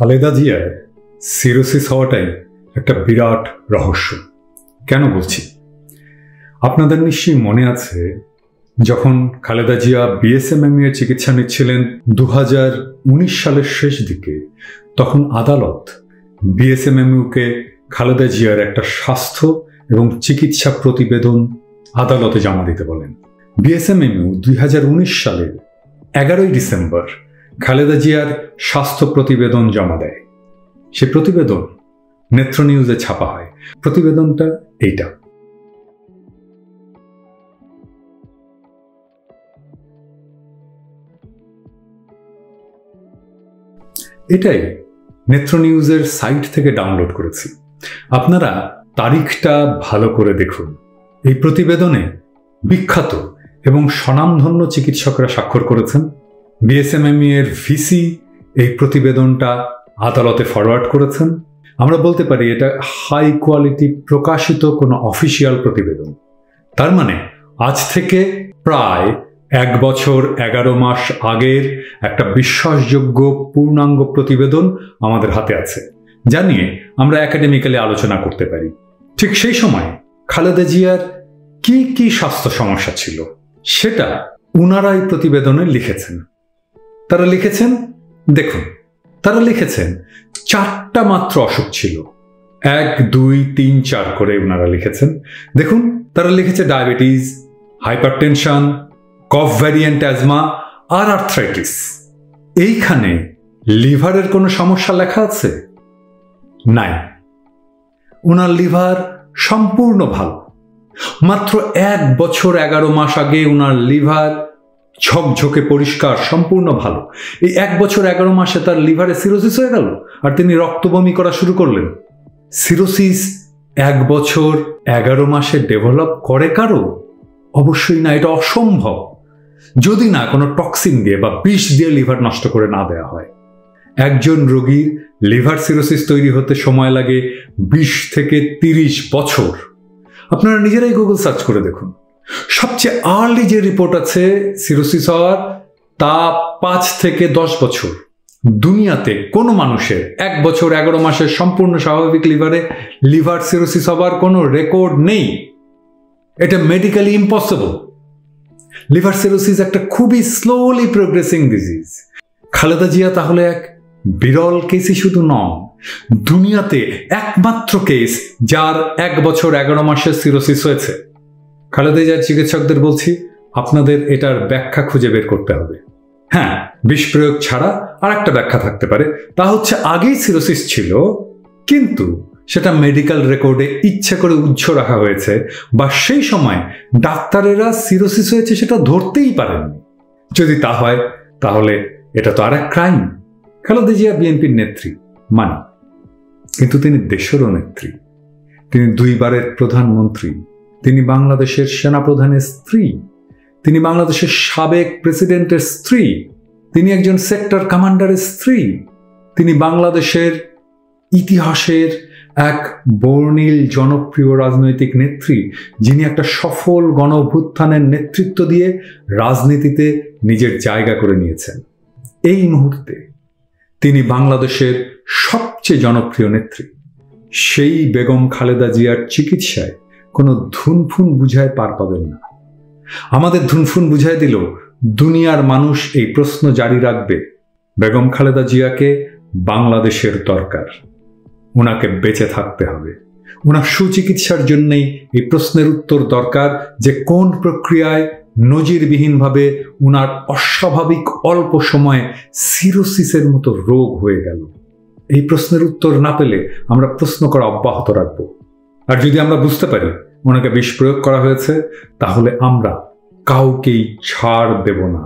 খালেদা জিয়ার সিরোসিস হওয়াটাই একটা বিরাট রহস্য। কেন বলছি? আপনাদের নিশ্চয়ই মনে আছে, যখন খালেদা জিয়া বিএসএমএমইউ এর চিকিৎসা নিচ্ছিলেন 2019 সালের শেষ দিকে, তখন আদালত বিএসএমএমইউকে খালেদা জিয়ার একটা স্বাস্থ্য এবং চিকিৎসা প্রতিবেদন আদালতে জমা দিতে বলেন। বিএসএমএমইউ 2019 সালের 11 ডিসেম্বর খালেদা জিয়ার স্বাস্থ্য প্রতিবেদন জমা দেয়। সে প্রতিবেদন নেত্র নিউজে ছাপা হয়। প্রতিবেদনটা এইটা। এটাই নেত্র নিউজের সাইট থেকে ডাউনলোড করেছি। আপনারা তারিখটা ভালো করে দেখুন। এই প্রতিবেদনে বিখ্যাত এবং স্বনামধন্য চিকিৎসকরা স্বাক্ষর করেছেন। বিএসএমএমইউ এর ভিসি এই প্রতিবেদনটা আদালতে ফরওয়ার্ড করেছেন। আমরা বলতে পারি এটা হাই কোয়ালিটি প্রকাশিত কোনো অফিসিয়াল প্রতিবেদন। তার মানে আজ থেকে প্রায় 1 বছর 11 মাস আগের একটা বিশ্বাসযোগ্য পূর্ণাঙ্গ প্রতিবেদন আমাদের হাতে আছে, যা নিয়ে আমরা একাডেমিক্যালি আলোচনা করতে পারি। ঠিক সেই সময় খালেদা জিয়ার কি কি স্বাস্থ্য সমস্যা ছিল সেটা উনারাই প্রতিবেদনে লিখেছেন। তারা লিখেছেন, দেখুন, তারা লিখেছেন 4টা মাত্র অসুখ ছিল। 1, 2, 3, 4 করে ওনারা লিখেছেন। দেখুন, তারা লিখেছে ডায়াবেটিস, হাইপারটেনশন, কফ ভ্যারিয়েন্ট অ্যাজমা আর আর্থ্রাইটিস। এইখানে লিভারের কোনো সমস্যা লেখা আছে? নাই। ওনার লিভার সম্পূর্ণ ভালো। মাত্র 1 বছর 11 মাস আগে ওনার লিভার ঝকঝকে পরিষ্কার, সম্পূর্ণ ভালো। এই 1 বছর 11 মাসে তার লিভারে সিরোসিস হয়ে গেল আর তিনি রক্তবমি করা শুরু করলেন। সিরোসিস 1 বছর 11 মাসে ডেভেলপ করে কারো? অবশ্যই না, এটা অসম্ভব, যদি না কোনো টক্সিন দিয়ে বা বিষ দিয়ে লিভার নষ্ট করে না দেয়া হয়। একজন রোগীর লিভার সিরোসিস তৈরি হতে সময় লাগে 20 থেকে 30 বছর। আপনারা নিজেরাই গুগল সার্চ করে দেখুন। সবচেয়ে আর্লি যে রিপোর্ট আছে সিরোসিস হওয়ার, তা 5 থেকে 10 বছর। দুনিয়াতে কোনো মানুষের 1 বছর 11 মাসের সম্পূর্ণ স্বাভাবিক লিভার সিরোসিস হওয়ার কোনো রেকর্ড নেই। এটা মেডিকেলি ইম্পসিবল। লিভার সিরোসিস একটা খুবই slowly progressing disease. Khaleda Zia তাহলে এক বিরল কেসই শুধু নন, দুনিয়াতে একমাত্র কেস যার 1 বছর 11 মাসের সিরোসিস হয়েছে। খালেদা জিয়ার চিকিৎসকদের বলছি, আপনাদের এটার ব্যাখ্যা খুঁজে বের করতে হবে। হ্যাঁ, বিষ প্রয়োগ ছাড়া আর একটা ব্যাখ্যা থাকতে পারে, তা হচ্ছে আগেই সিরোসিস ছিল, কিন্তু সেটা মেডিকেল রেকর্ডে ইচ্ছে করে উজ্জ্ব রাখা হয়েছে, বা সেই সময় ডাক্তারেরা সিরোসিস হয়েছে সেটা ধরতেই পারেননি। যদি তা হয় তাহলে এটা তো আর এক ক্রাইম। খালেদা জিয়া বিএনপির নেত্রী মানি, কিন্তু তিনি দেশেরও নেত্রী। তিনি 2 বারের প্রধানমন্ত্রী। তিনি বাংলাদেশের সেনাপ্রধানের স্ত্রী। তিনি বাংলাদেশের সাবেক প্রেসিডেন্টের স্ত্রী। তিনি একজন সেক্টর কমান্ডারের স্ত্রী। তিনি বাংলাদেশের ইতিহাসের এক বর্ণিল জনপ্রিয় রাজনৈতিক নেত্রী, যিনি একটা সফল গণ অভ্যুত্থানের নেতৃত্ব দিয়ে রাজনীতিতে নিজের জায়গা করে নিয়েছেন। এই মুহূর্তে তিনি বাংলাদেশের সবচেয়ে জনপ্রিয় নেত্রী। সেই বেগম খালেদা জিয়ার চিকিৎসায় কোনো ধুনফুন বুঝায় পার পাবেন না। আমাদের ধুনফুন বুঝায় দিল দুনিয়ার মানুষ এই প্রশ্ন জারি রাখবে, বেগম খালেদা জিয়াকে বাংলাদেশের দরকার, ওনাকে বেঁচে থাকতে হবে। ওনার সুচিকিৎসার জন্যই এই প্রশ্নের উত্তর দরকার যে কোন প্রক্রিয়ায় নজিরবিহীনভাবে ওনার অস্বাভাবিক অল্প সময়ে সিরোসিসের মতো রোগ হয়ে গেল। এই প্রশ্নের উত্তর না পেলে আমরা প্রশ্ন করা অব্যাহত রাখব। আর যদি আমরা বুঝতে পারি ওনাকে বিষ প্রয়োগ করা হয়েছে, তাহলে আমরা কাউকেই ছাড় দেব না।